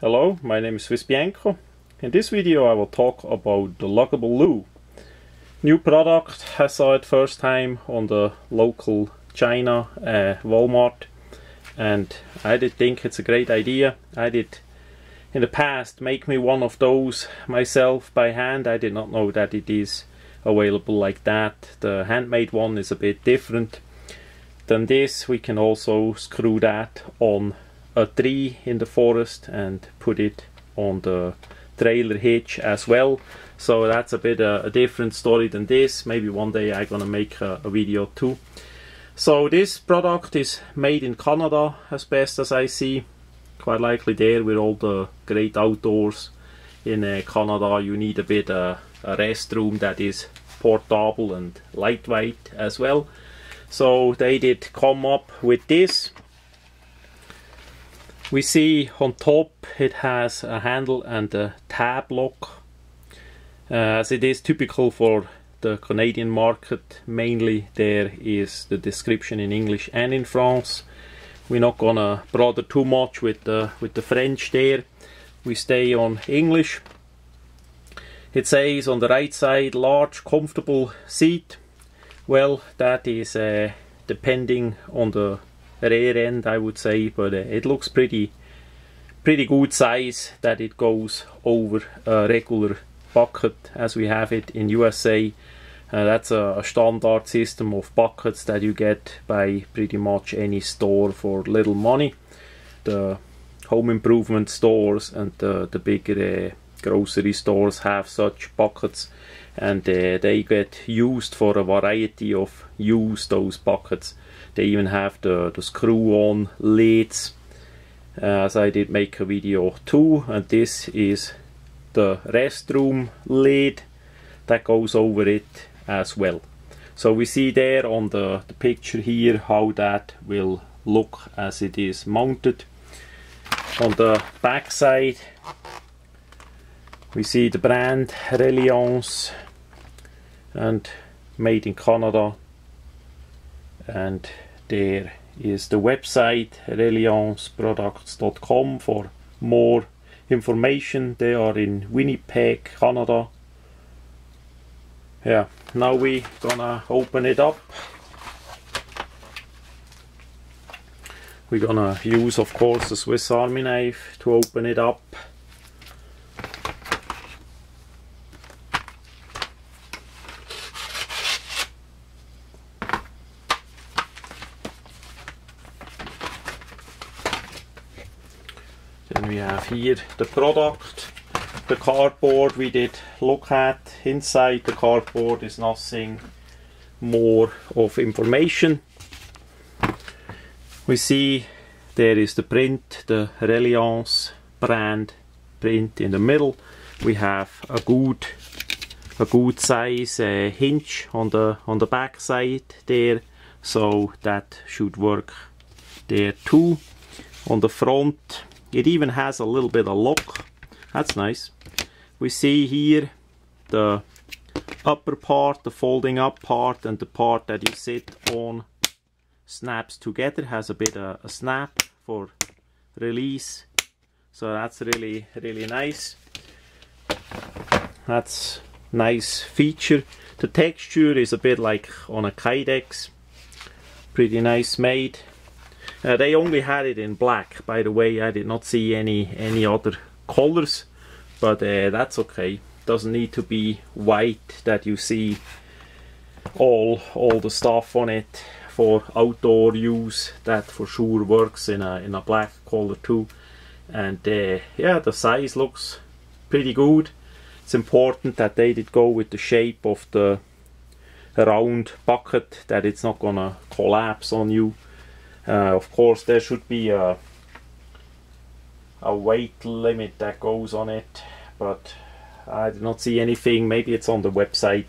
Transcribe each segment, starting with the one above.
Hello, my name is Swissbianco. In this video I will talk about the luggable loo. New product, I saw it first time on the local China Walmart, and I did think it's a great idea. I did in the past make me one of those myself by hand. I did not know that it is available like that. The handmade one is a bit different than this. We can also screw that on a tree in the forest and put it on the trailer hitch as well. So that's a bit a different story than this. Maybe one day I'm gonna make a video too. So this product is made in Canada, as best as I see. Quite likely there with all the great outdoors in Canada you need a bit a restroom that is portable and lightweight as well. So they did come up with this. We see on top it has a handle and a tab lock. As it is typical for the Canadian market, mainly there is the description in English and in France. We're not gonna bother too much with the French there. We stay on English. It says on the right side, large comfortable seat. Well, that is depending on the rear end, I would say, but it looks pretty good size that it goes over a regular bucket as we have it in USA. That's a standard system of buckets that you get by pretty much any store for little money. The home improvement stores and the bigger grocery stores have such buckets, and they get used for a variety of use, those buckets. They even have the screw-on lids, as I did make a video too, and this is the restroom lid that goes over it as well. So we see there on the picture here how that will look as it is mounted. On the back side we see the brand Reliance and made in Canada, and there is the website relianceproducts.com for more information. They are in Winnipeg, Canada. Yeah, now we gonna open it up. We're gonna use, of course, a Swiss Army knife to open it up. Then we have here the product. The cardboard we did look at. Inside the cardboard is nothing more of information. We see there is the print, the Reliance brand print in the middle. We have a good size hinge on the back side there, so that should work there too. On the front it even has a little bit of lock. That's nice. We see here the upper part, the folding up part, and the part that you sit on snaps together. Has a bit of a snap for release. So that's really nice. That's nice feature. The texture is a bit like on a Kydex. Pretty nice made. They only had it in black, by the way. I did not see any other colors, but that's okay. Doesn't need to be white that you see all the stuff on it for outdoor use. That for sure works in a black color too. And yeah, the size looks pretty good. It's important that they did go with the shape of the round bucket, that it's not gonna collapse on you. Of course there should be a weight limit that goes on it, but I did not see anything. Maybe it's on the website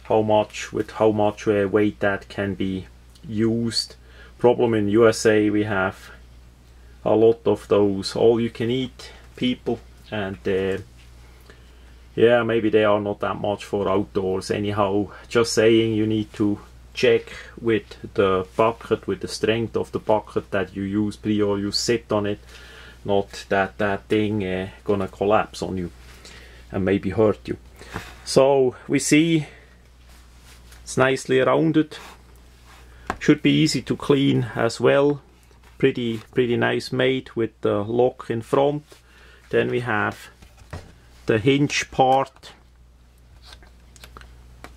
how much weight that can be used. Problem in USA, we have a lot of those all you can eat people, and yeah, maybe they are not that much for outdoors. Anyhow, just saying, you need to check with the bucket, with the strength of the bucket that you use before you sit on it. not that that thing gonna collapse on you and maybe hurt you. So we see it's nicely rounded, should be easy to clean as well. Pretty nice made with the lock in front. Then we have the hinge part,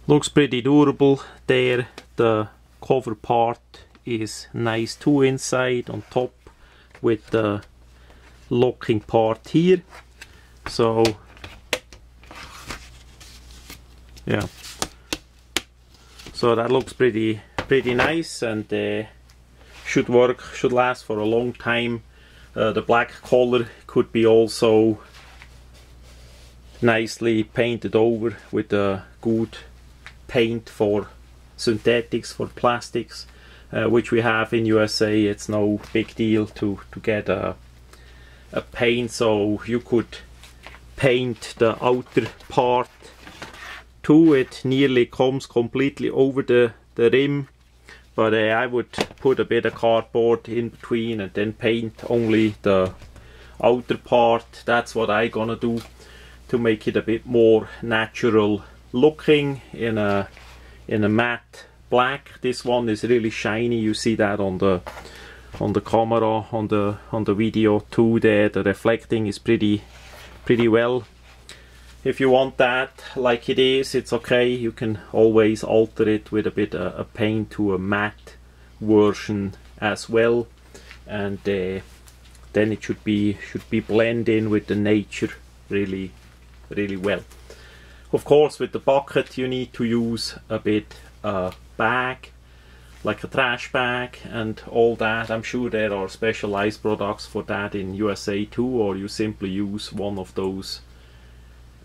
looks pretty durable there. The cover part is nice too inside on top with the locking part here. So yeah, so that looks pretty nice, and should work, should last for a long time. The black color could be also nicely painted over with a good paint for synthetics, for plastics, which we have in USA. It's no big deal to get a paint, so you could paint the outer part too. It nearly comes completely over the rim, but I would put a bit of cardboard in between and then paint only the outer part. That's what I'm gonna do to make it a bit more natural looking in a matte black. This one is really shiny. You see that on the camera, on the video too. There, the reflecting is pretty well. If you want that like it is, it's okay. You can always alter it with a bit of paint to a matte version as well, and then it should be blend in with the nature really well. Of course, with the bucket you need to use a bit bag, like a trash bag and all that. I'm sure there are specialized products for that in USA too, or you simply use one of those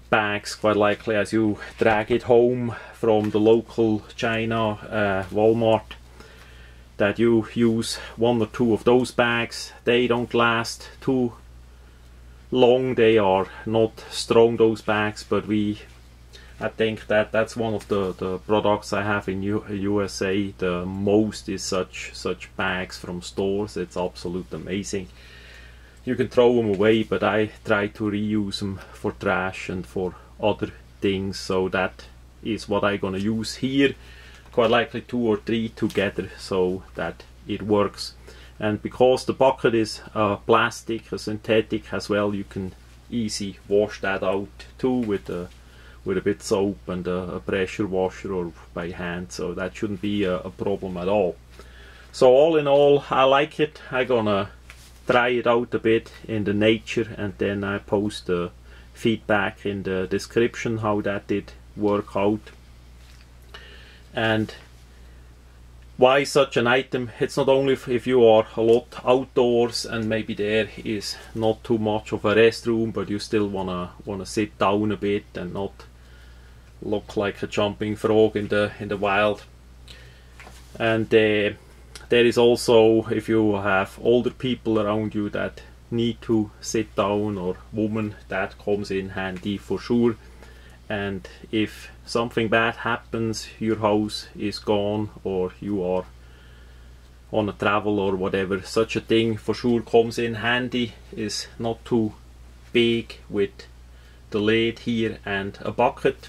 bags, quite likely, as you drag it home from the local China Walmart, that you use one or two of those bags. They don't last too long, they are not strong, those bags, but I think that's one of the products I have in USA. The most is such bags from stores. It's absolutely amazing. You can throw them away, but I try to reuse them for trash and for other things. So that is what I'm gonna use here. Quite likely 2 or 3 together, so that it works. And because the bucket is plastic, a synthetic as well, you can easy wash that out too with a bit soap and a pressure washer or by hand. So that shouldn't be a problem at all. So all in all, I like it. I'm gonna try it out a bit in the nature, and then I post the feedback in the description how that did work out. And why such an item? It's not only if you are a lot outdoors and maybe there is not too much of a restroom, but you still wanna sit down a bit and not look like a jumping frog in the wild. And there is also, if you have older people around you that need to sit down, or women, that comes in handy for sure. And if something bad happens, your house is gone, or you are on a travel or whatever, such a thing for sure comes in handy. Is not too big, with the lid here and a bucket.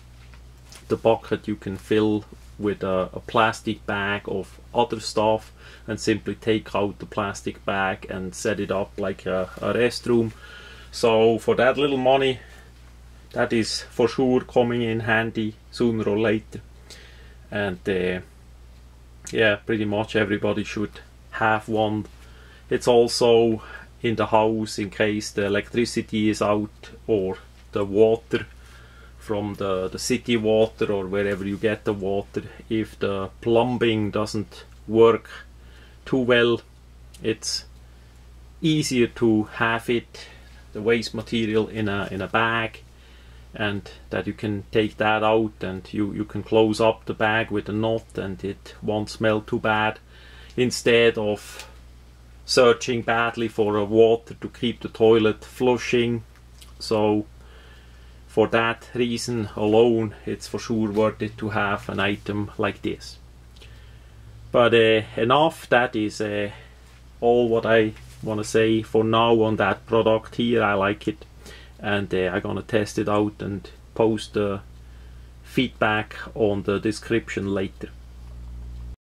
The bucket you can fill with a plastic bag of other stuff, and simply take out the plastic bag and set it up like a restroom. So for that little money, that is for sure coming in handy sooner or later. And yeah, pretty much everybody should have one. It's also in the house in case the electricity is out, or the water from the city water, or wherever you get the water. If the plumbing doesn't work too well, it's easier to have it, the waste material, in a bag, and that you can take that out, and you can close up the bag with a knot, and it won't smell too bad, instead of searching badly for a water to keep the toilet flushing. So for that reason alone, it's for sure worth it to have an item like this. But enough, that is all what I want to say for now on that product here, I like it, and I'm gonna test it out and post the feedback on the description later.